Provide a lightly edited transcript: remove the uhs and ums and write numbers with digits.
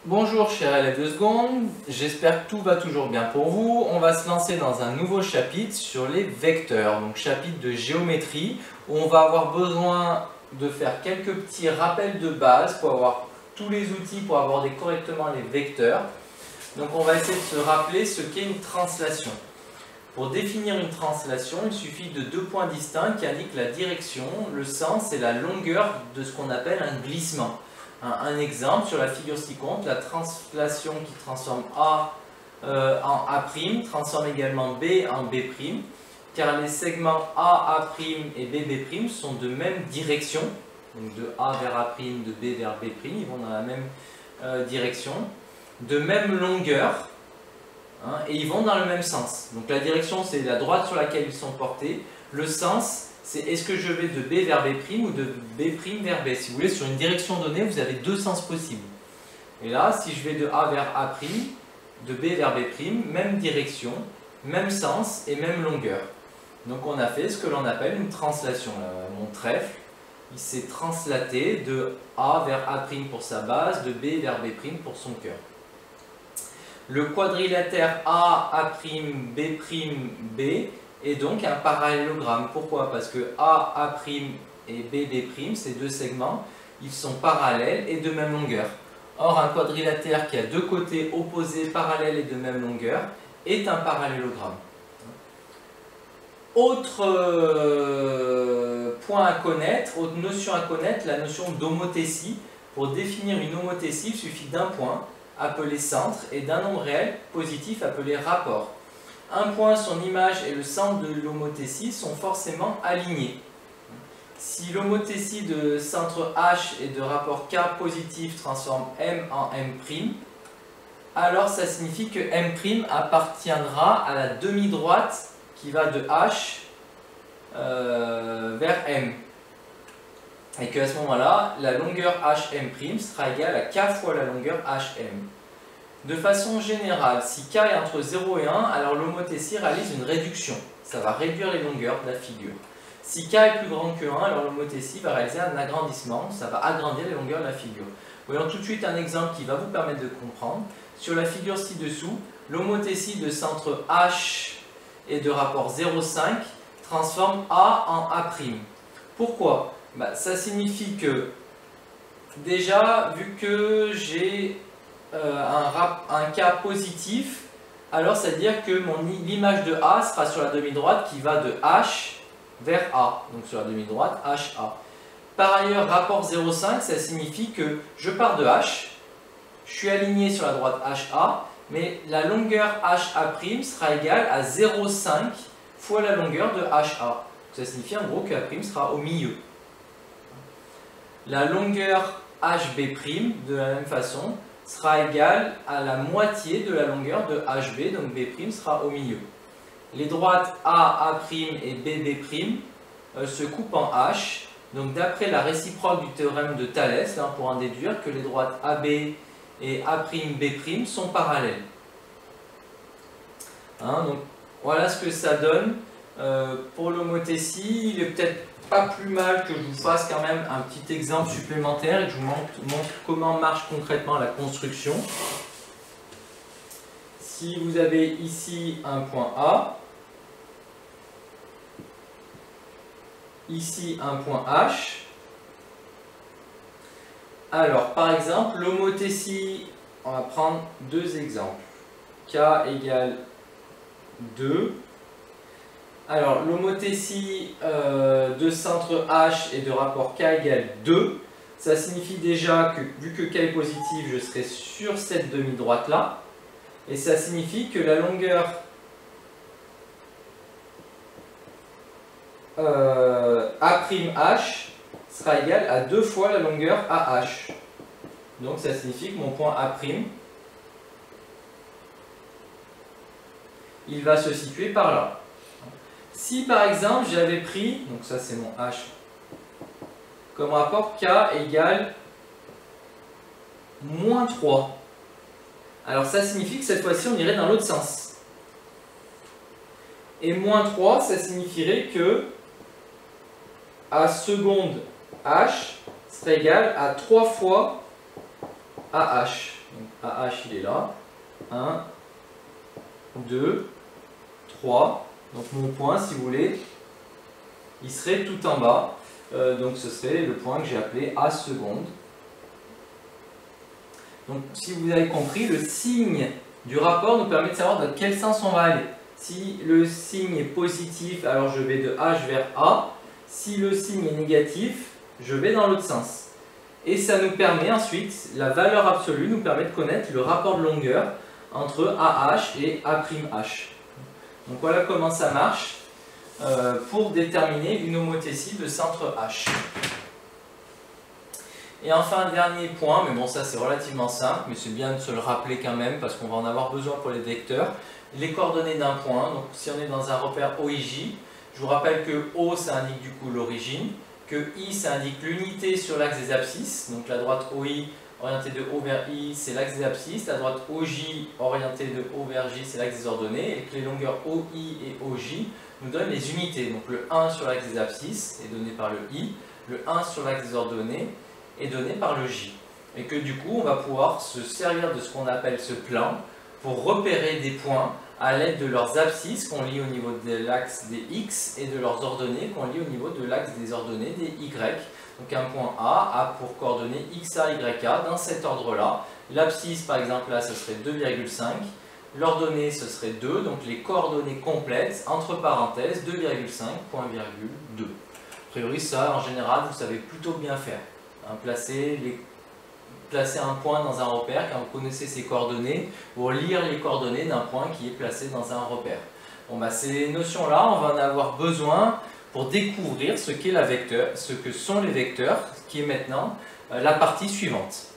Bonjour chers élèves de seconde, j'espère que tout va toujours bien pour vous. On va se lancer dans un nouveau chapitre sur les vecteurs, donc chapitre de géométrie, où on va avoir besoin de faire quelques petits rappels de base pour avoir tous les outils pour aborder correctement les vecteurs. Donc on va essayer de se rappeler ce qu'est une translation. Pour définir une translation, il suffit de deux points distincts qui indiquent la direction, le sens et la longueur de ce qu'on appelle un glissement. Un exemple sur la figure ci-contre, la translation qui transforme A en A' transforme également B en B', car les segments A' et B' sont de même direction, donc de A vers A', de B vers B', ils vont dans la même direction, de même longueur, et ils vont dans le même sens. Donc la direction, c'est la droite sur laquelle ils sont portés, le sens, c'est est-ce que je vais de B vers B' ou de B' vers B. Si vous voulez, sur une direction donnée, vous avez deux sens possibles. Et là, si je vais de A vers A', de B vers B', même direction, même sens et même longueur. Donc on a fait ce que l'on appelle une translation. Là, mon trèfle, il s'est translaté de A vers A' pour sa base, de B vers B' pour son cœur. Le quadrilatère A', B', B est donc un parallélogramme. Pourquoi? Parce que A' et B', ces deux segments, ils sont parallèles et de même longueur. Or, un quadrilatère qui a deux côtés opposés, parallèles et de même longueur, est un parallélogramme. Autre point à connaître, autre notion à connaître, la notion d'homothétie. Pour définir une homothétie, il suffit d'un point, appelé centre, et d'un nombre réel positif appelé rapport. Un point, son image et le centre de l'homothétie sont forcément alignés. Si l'homothétie de centre H et de rapport K positif transforme M en M', alors ça signifie que M' appartiendra à la demi-droite qui va de H vers M. Et qu'à ce moment-là, la longueur HM' sera égale à K fois la longueur HM. De façon générale, si K est entre 0 et 1, alors l'homothétie réalise une réduction. Ça va réduire les longueurs de la figure. Si K est plus grand que 1, alors l'homothétie va réaliser un agrandissement. Ça va agrandir les longueurs de la figure. Voyons tout de suite un exemple qui va vous permettre de comprendre. Sur la figure ci-dessous, l'homothétie de centre H et de rapport 0,5 transforme A en A'. Pourquoi? Ça signifie que, déjà, vu que j'ai un cas positif, alors ça veut dire que l'image de A sera sur la demi-droite qui va de H vers A, donc sur la demi-droite HA. Par ailleurs, rapport 0,5, ça signifie que je pars de H, je suis aligné sur la droite HA, mais la longueur HA' sera égale à 0,5 fois la longueur de HA. Ça signifie en gros que A' sera au milieu. La longueur HB', de la même façon, sera égale à la moitié de la longueur de HB, donc B' sera au milieu. Les droites A', et B' se coupent en H, donc d'après la réciproque du théorème de Thalès, on pourra en déduire que les droites AB et A'B' sont parallèles. Donc voilà ce que ça donne pour l'homothétie. Il est peut-être pas plus mal que je vous fasse quand même un petit exemple supplémentaire et que je vous montre comment marche concrètement la construction. Si vous avez ici un point A, ici un point H, alors par exemple l'homothétie, on va prendre deux exemples. K égale 2. Alors, l'homothétie de centre H et de rapport K égale 2, ça signifie déjà que, vu que K est positif, je serai sur cette demi-droite-là. Et ça signifie que la longueur A'H sera égale à 2 fois la longueur AH. Donc, ça signifie que mon point A', il va se situer par là. Si par exemple j'avais pris, donc ça c'est mon H, comme rapport K égale moins 3, alors ça signifie que cette fois-ci on irait dans l'autre sens. Et moins 3, ça signifierait que A seconde H serait égal à 3 fois AH. Donc AH il est là. 1, 2, 3. Donc mon point, si vous voulez, il serait tout en bas. Donc ce serait le point que j'ai appelé A seconde. Donc si vous avez compris, le signe du rapport nous permet de savoir dans quel sens on va aller. Si le signe est positif, alors je vais de H vers A. Si le signe est négatif, je vais dans l'autre sens. Et ça nous permet ensuite, la valeur absolue nous permet de connaître le rapport de longueur entre AH et A'H. Donc voilà comment ça marche pour déterminer une homothétie de centre H. Et enfin, un dernier point, mais bon ça c'est relativement simple, mais c'est bien de se le rappeler quand même parce qu'on va en avoir besoin pour les vecteurs. Les coordonnées d'un point, donc si on est dans un repère OIJ, je vous rappelle que O ça indique du coup l'origine, que I ça indique l'unité sur l'axe des abscisses, donc la droite OI orientée de O vers I c'est l'axe des abscisses, la droite OJ orientée de O vers J c'est l'axe des ordonnées, et que les longueurs OI et OJ nous donnent les unités, donc le 1 sur l'axe des abscisses est donné par le I, le 1 sur l'axe des ordonnées est donné par le J. Et que du coup, on va pouvoir se servir de ce qu'on appelle ce plan pour repérer des points à l'aide de leurs abscisses qu'on lit au niveau de l'axe des X et de leurs ordonnées qu'on lit au niveau de l'axe des ordonnées des Y. Donc un point A pour coordonnées XA, YA dans cet ordre-là. L'abscisse, par exemple, là, ce serait 2,5. L'ordonnée, ce serait 2. Donc les coordonnées complètes, entre parenthèses, 2,5, point virgule 2. A priori, ça, en général, vous savez plutôt bien faire. Placer un point dans un repère quand vous connaissez ses coordonnées, ou lire les coordonnées d'un point qui est placé dans un repère. Bon, ces notions-là, on va en avoir besoin pour découvrir ce qu'est la vecteur, ce que sont les vecteurs, qui est maintenant la partie suivante.